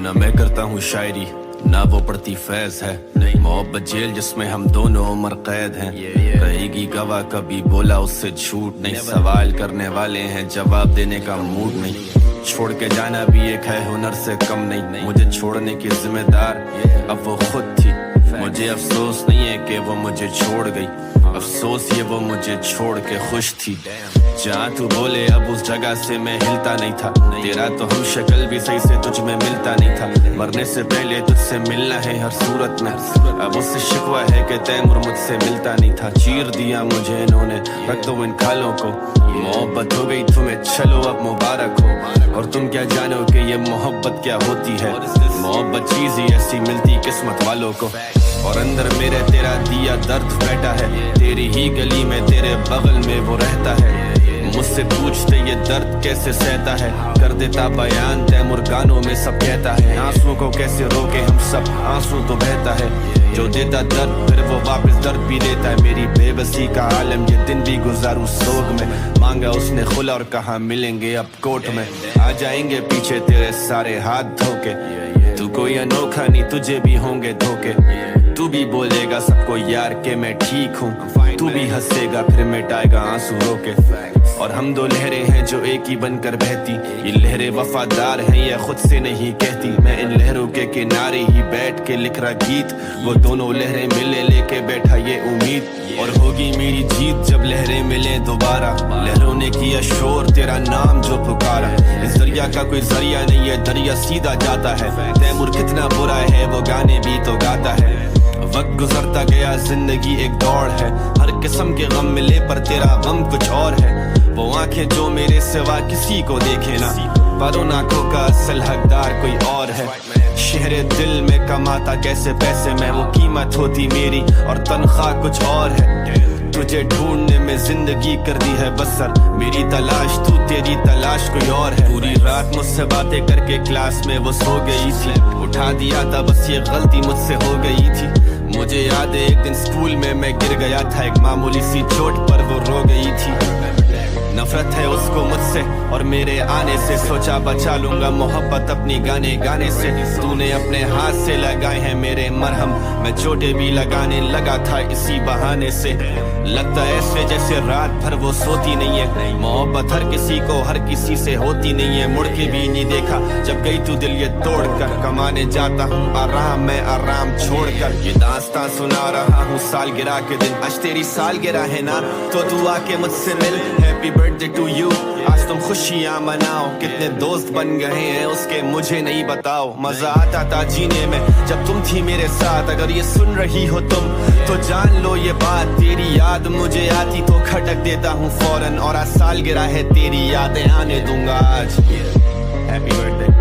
ना मैं करता हूँ शायरी ना वो पड़ती फैज है, नहीं मोहब्बत जेल जिसमें हम दोनों उम्र कैद हैं। रहेगी गवाह कभी बोला उससे झूठ नहीं, सवाल करने वाले हैं जवाब देने का मूड नहीं। छोड़ के जाना भी एक है हुनर से कम नहीं, मुझे छोड़ने की जिम्मेदार अब वो खुद थी। मुझे अफसोस नहीं है कि वो मुझे छोड़ गई, अफसोस ये वो मुझे छोड़ के खुश थी। जहाँ तू बोले अब उस जगह से मैं हिलता नहीं था, तेरा तो हम शक्ल भी सही से तुझ में मिलता नहीं था। मरने से पहले तुझसे मिलना है हर सूरत में, अब उससे शिकवा है कि तैमूर मुझसे मिलता नहीं था। चीर दिया मुझे इन्होंने, रख दो इन खालों को। मोहब्बत हो गई तुम्हें चलो अब मुबारक हो, और तुम क्या जानो कि ये मोहब्बत क्या होती है। मोहब्बत चीज ही ऐसी मिलती किस्मत वालों को, और अंदर मेरे तेरा दिया दर्द बैठा है। तेरी ही गली में तेरे बगल में वो रहता है, मुझसे पूछते ये दर्द कैसे सहता है। कर देता बयान तैमूर गानों में सब कहता है। आंसुओं को कैसे रोके हम सब, आंसू तो बहता है। जो देता दर्द फिर वो वापस दर्द भी देता है। मेरी बेबसी का आलम ये दिन भी गुजारूं सोग में, मांगा उसने खुला और कहा मिलेंगे अब कोर्ट में। आ जाएंगे पीछे तेरे सारे हाथ धोके, तू कोई अनोखा नहीं तुझे भी होंगे धोखे। तू भी बोलेगा सबको यार के मैं ठीक हूँ, तू भी हंसेगा फिर मिटाएगा आंसू रोके। और हम दो लहरें हैं जो एक ही बनकर बहती, ये लहरें वफादार हैं ये खुद से नहीं कहती। मैं इन लहरों के किनारे ही बैठ के लिख रहा गीत, वो दोनों लहरें मिले लेके बैठा ये उम्मीद। और होगी मेरी जीत जब लहरें मिले दोबारा, लहरों ने किया शोर तेरा नाम जो पुकारा। इस दरिया का कोई जरिया नहीं है, दरिया सीधा जाता है। तैमूर कितना बुरा है वो गाने भी तो गाता है। वक्त गुजरता गया जिंदगी एक दौड़ है, हर किस्म के गम मिले पर तेरा गम कुछ और है। वो आंखें जो मेरे सिवा किसी को देखे ना, पर उन आंखों का असल हकदार कोई और है। शहरे दिल में कमाता कैसे पैसे में, वो कीमत होती मेरी और तनख्वाह कुछ और है। तुझे ढूंढने में जिंदगी कर दी है बसर, मेरी तलाश तू तेरी तलाश कोई और है। पूरी रात मुझसे बातें करके क्लास में वो सो गई थी, उठा दिया था बस ये गलती मुझसे हो गई थी। मुझे याद है एक दिन स्कूल में मैं गिर गया था, एक मामूली सी चोट पर वो रो गई थी। नफरत है उसको मुझसे और मेरे आने से, सोचा बचा लूंगा मोहब्बत अपनी गाने गाने से। तूने अपने हाथ से लगाए हैं मेरे मरहम, मैं चोटें भी लगाने लगा था इसी बहाने से। लगता ऐसे जैसे रात भर वो सोती नहीं है, मोहब्बत हर किसी को हर किसी से होती नहीं है। मुड़ के भी नहीं देखा जब गई तू दिल ये तोड़ कर, कमाने जाता हूँ आराम मैं आराम छोड़ कर। ये दास्तां सुना रहा हूँ सालगिरह के दिन, आज तेरी सालगिरह है ना तो तू आके मुझसे मिल। हैप्पी बर्थडे टू यू, आज तुम खुशियाँ मनाओ। कितने दोस्त बन गए हैं उसके मुझे नहीं बताओ। मजा आता था जीने में जब तुम थी मेरे साथ, अगर ये सुन रही हो तुम तो जान लो ये बात। तेरी याद मुझे आती तो खटक देता हूँ फौरन, और आज सालगिरह है तेरी यादें आने दूंगा आज। Happy birthday.